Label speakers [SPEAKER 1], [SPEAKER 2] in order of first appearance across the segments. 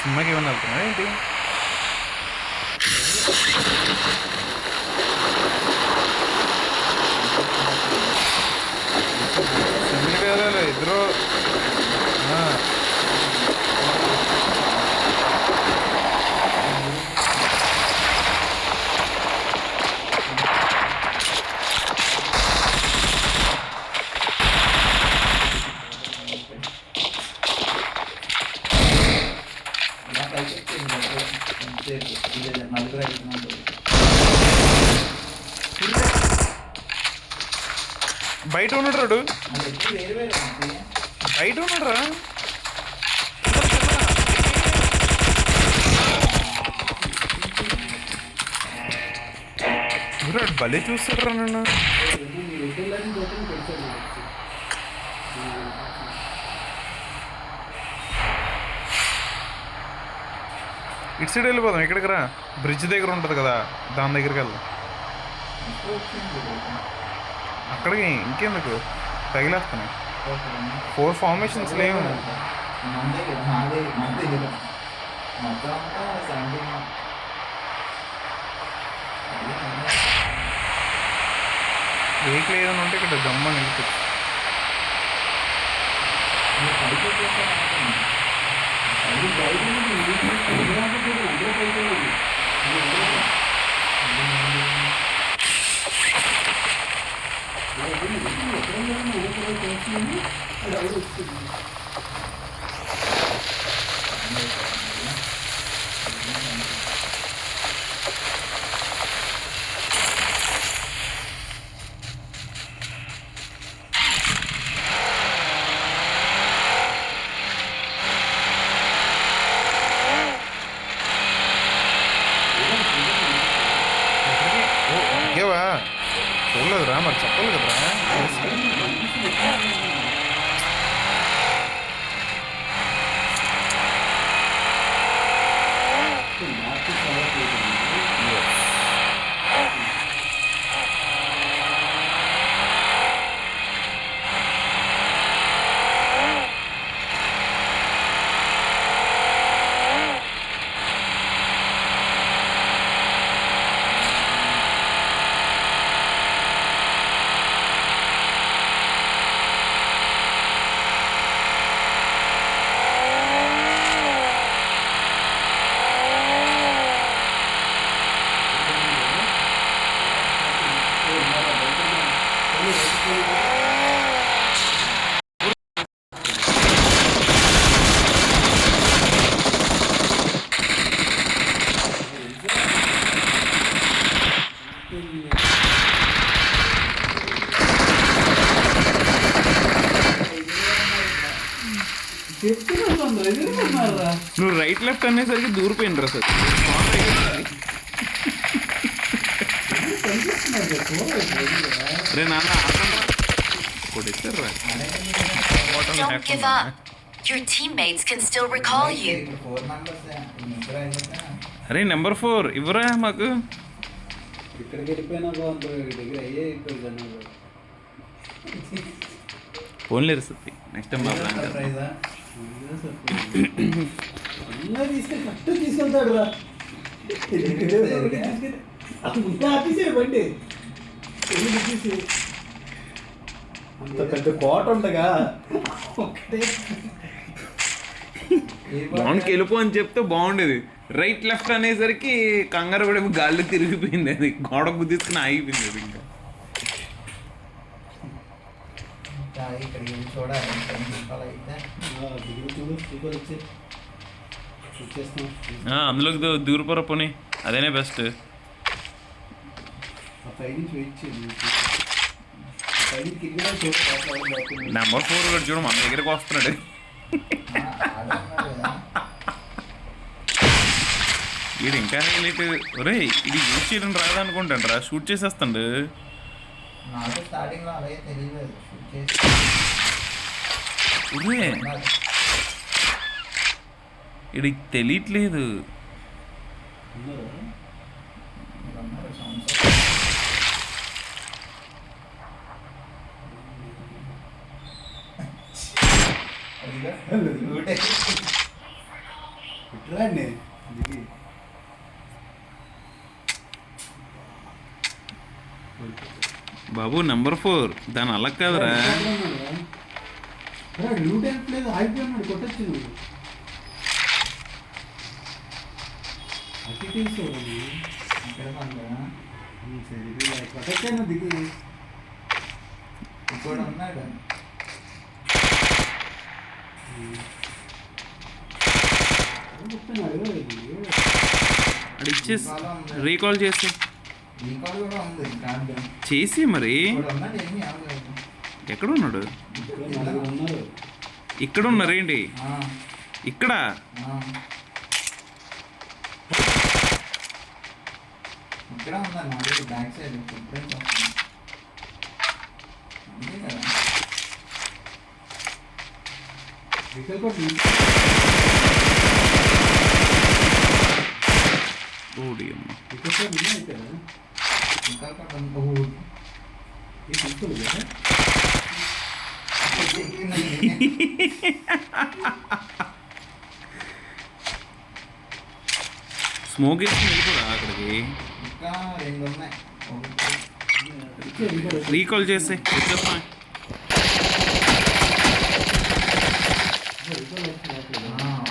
[SPEAKER 1] సినిమాకి ఏమన్నా వెళ్తున్నా ఏంటి? సినిమాకి వెళ్ళాలి ఇద్దరు. బయట ఉన్నాడు రాడు, బయట ఉన్నాడు రా. భలే చూస్తాడు రా నన్ను. ఇటు సైడ్ వెళ్ళిపోదాం. ఇక్కడికి రా, బ్రిడ్జ్ దగ్గర ఉంటుంది కదా, దాని దగ్గరికి వెళ్దాం. అక్కడికి ఇంకెందుకు తగిలేస్తున్నాయి. 4 ఫార్మేషన్స్ లేవు. వెహికల్ ఏదైనా ఉంటే ఇక్కడ గమ్మ నిలిపచ్చు. చూడలేదురా, మరి చెప్పాలి కదరా. నువ్వు రైట్ లెఫ్ట్ అనేసరికి దూరిపోయింది రా సార్. రే నాన్న కొట్టిస్తారా. అరే నెంబర్ 4 ఇవ్వరా మాకు. ఫోన్లేరు సత్తి, నెక్స్ట్ టైం
[SPEAKER 2] తీసుకెళ్తాడు రా. బండి అంత పెద్ద కోట ఉండగా
[SPEAKER 1] బాగుండికి వెళ్ళిపో అని చెప్తే బాగుండేది. రైట్ లెఫ్ట్ అనేసరికి కంగారు పడే గాల్లో తిరిగిపోయింది, అది గోడ గుద్దించుకుని ఆగిపోయింది. అది ఇంకా అందులోకి దూరిపోరా పోనీ, అదేనే బెస్ట్. నెంబర్ 4 కూడా చూడు మన దగ్గరికి వస్తున్నాడు. వీడు ఇంకా హైలైట్. ఒరే ఇది యూజ్ చేయడం రాదనుకుంటాను రా, షూట్ చేసేస్తాడు. ఇది తెలియట్లేదు.
[SPEAKER 2] ఇట్రాండి దిగి
[SPEAKER 1] బాబు నెంబర్ 4 దాని అలా కదరా.
[SPEAKER 2] లూట్ లేదు, ఆగిపోయినాడు. కొట్టచ్చు నువ్వు అతి తీసుకోవాలి. కొట్టచ్చాను దిగి
[SPEAKER 3] ఇంకోటి ఉన్నాడు.
[SPEAKER 1] అది ఇచ్చేసి రీకాల్ చేసి
[SPEAKER 3] రీకాల్ కూడా ఉంది. కార్డు
[SPEAKER 1] చేసి మరి
[SPEAKER 3] ఇంకోటి ఉన్నాడు. ఏమీ అవ్వలేదు.
[SPEAKER 1] ఎక్కడ ఉన్నాడు?
[SPEAKER 2] ఉన్నారు.
[SPEAKER 1] ఇక్కడ ఉన్నారేంటి? ఇక్కడ
[SPEAKER 3] ఇక్కడ ఉందండి. నాది బ్యాక్ సైడ్ ఫుట్ ప్రింట్ వస్తుంది. అంతే కదా.
[SPEAKER 1] ఓడి అమ్మ.
[SPEAKER 3] ఇంకా
[SPEAKER 1] స్మోక్ వేసి వెళ్ళిపోరా అక్కడికి.
[SPEAKER 3] ఇంకా 2 ఉన్నాయి.
[SPEAKER 1] రీకాల్ చేస్తే వచ్చేస్తా.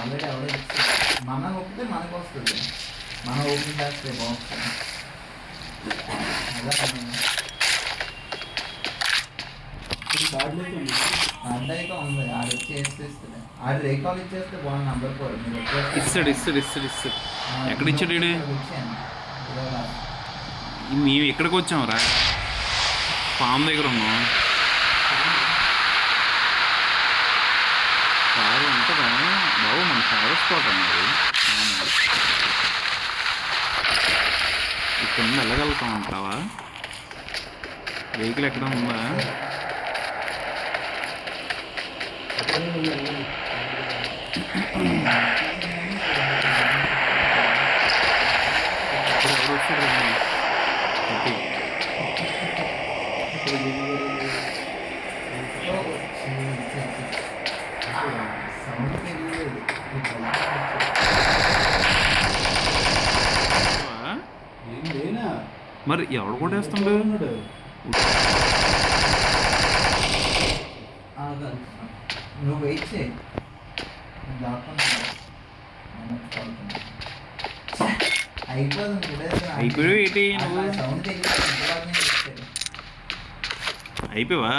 [SPEAKER 3] ఆల్రెడీ ఎవడో మనం ఒప్పితే మనకు వస్తుంది. మనం ఓపెన్ చేస్తే బాగుంటుంది. కార్డు అయితే ఉంది. ఆడు వచ్చి వేసేస్తుంది. ఆడు రీకాల్ ఇచ్చేస్తే బాగుంది. నెంబర్ 4 మీరు
[SPEAKER 1] ఇస్తాడు. ఎక్కడ ఇచ్చాడు వీడు? మేము ఎక్కడికి వచ్చాంరా? ఫామ్ దగ్గర ఉన్నాం. కారు ఉంటుందా బాబు? మన ఫారెస్ట్ స్పాట్ అన్నది. ఇక్కడ నుండి వెళ్ళగలుగుతాం అంటావా? వెహికల్ ఎక్కడ ఉందా? ఎవరు వచ్చారు? ఓకే. మరి ఎవడు కొట్టేస్తుండు?
[SPEAKER 3] నువ్వు వెయిట్ చేయి.
[SPEAKER 1] అయిపోయావు ఏంటి నువ్వు? అయిపోయావా?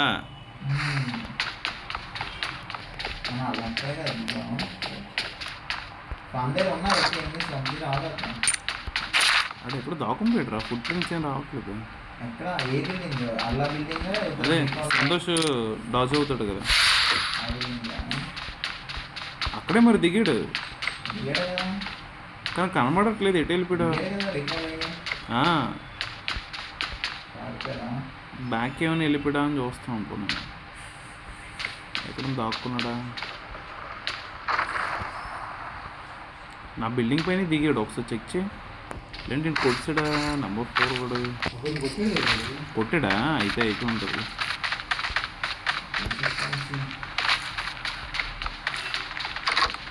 [SPEAKER 1] అక్కడ ఎప్పుడు దాకుండా పెట్టరా? ఫుడ్ ప్రింట్స్ ఏం రావట్లేదు.
[SPEAKER 3] ఎక్కడ ఏ బిల్డింగ్? అల్లా బిల్డింగ్.
[SPEAKER 1] అదే సంతోష్ డాజ్ అవుతాడు కదా అక్కడే. మరి దిగాడు కానీ కనబడట్లేదు. ఎటు వెళ్ళిపోయాడు? బ్యాక్ ఏమైనా వెళ్ళిపోయా అని చూస్తాం అనుకున్నాను. ఎక్కడ దాక్కున్నాడా? నా బిల్డింగ్ పైన దిగాడు. ఒకసారి చెక్ చేయి. ఏంటి కొట్టాడా? నెంబర్ 4 కూడా కొట్టాడా? అయితే ఉంటుంది.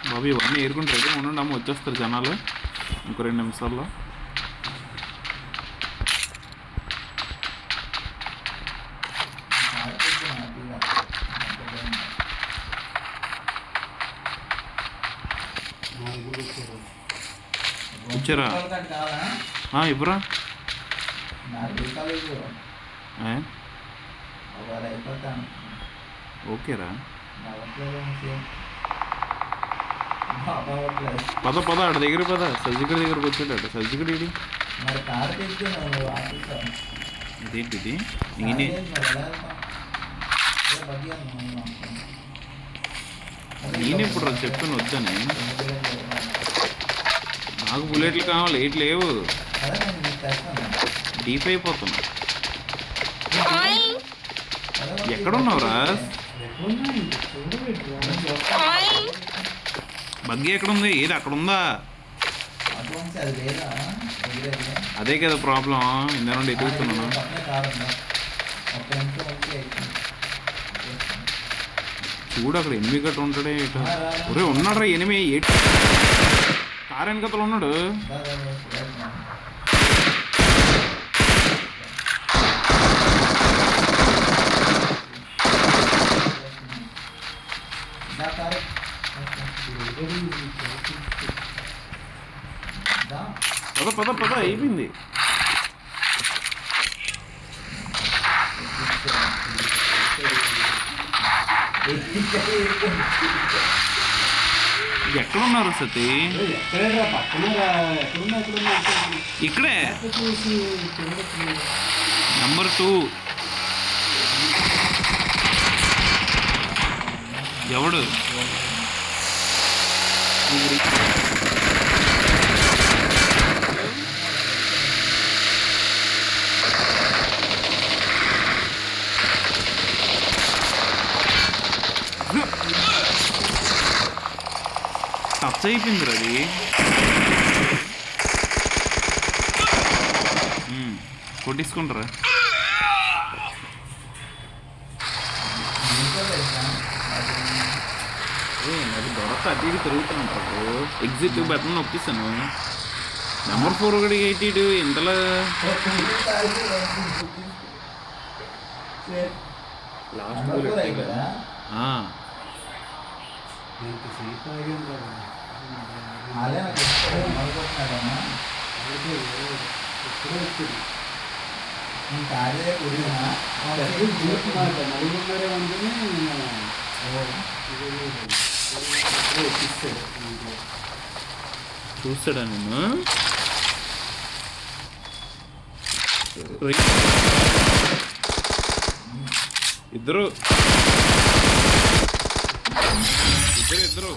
[SPEAKER 1] బాబు ఇవన్నీ ఏరుకుంటే రెడీ ఉండండి. అమ్మ వచ్చేస్తారు జనాలు ఇంకో 2 నిమిషాల్లో. వచ్చారా? ఇవ్వరా? ఓకేరా. పద ఆడ దగ్గర పద. సజ్జిగడి దగ్గరకు వచ్చాడు. సజ్జిగడి ఇదేంటిది? నేను ఇప్పుడు చెప్పాను వద్దని. నాకు బుల్లెట్లు కావాలి. ఎయిట్ లేవు. డీప్ అయిపోతున్నా. ఎక్కడున్నావురా? బగ్గి ఎక్కడుంది? ఏది అక్కడ ఉందా? అదే కదా ప్రాబ్లం. ఇందా నుండి ఎదుగుతున్నాను. చూడు అక్కడ ఎనిమిది గట్ట ఉంటాడే ఏట ఒరే ఉన్నాడు రా ఎనిమిది ఏటి కారు వెనకతలు ఉన్నాడు. పద పద పద అయిపోయింది. ఎక్కడున్నారు సతీ?
[SPEAKER 2] ఎక్కడేరా పక్కనరా ఎక్కడున్నా
[SPEAKER 1] ఇక్కడే
[SPEAKER 2] చూసి చూడొచ్చు.
[SPEAKER 1] నంబర్ 2 ఎవడు? టచ్ అయిపోయింది అది. కొట్టించుకుంటారా? అది దొరక అటు ఇటు తిరుగుతుంటారు. Exit button నొప్పిస్తాను. నెంబర్ 4 కూడా ఎయిటీడు ఇంతలా లాస్ట్
[SPEAKER 2] ఎంతసేపు ఆగాం కదా. ఎప్పుడో వచ్చింది జీప్ మాట నలుగురున్నరే అందుకని
[SPEAKER 1] చూస్తాడా నేను? ఇద్దరు ఇద్దరు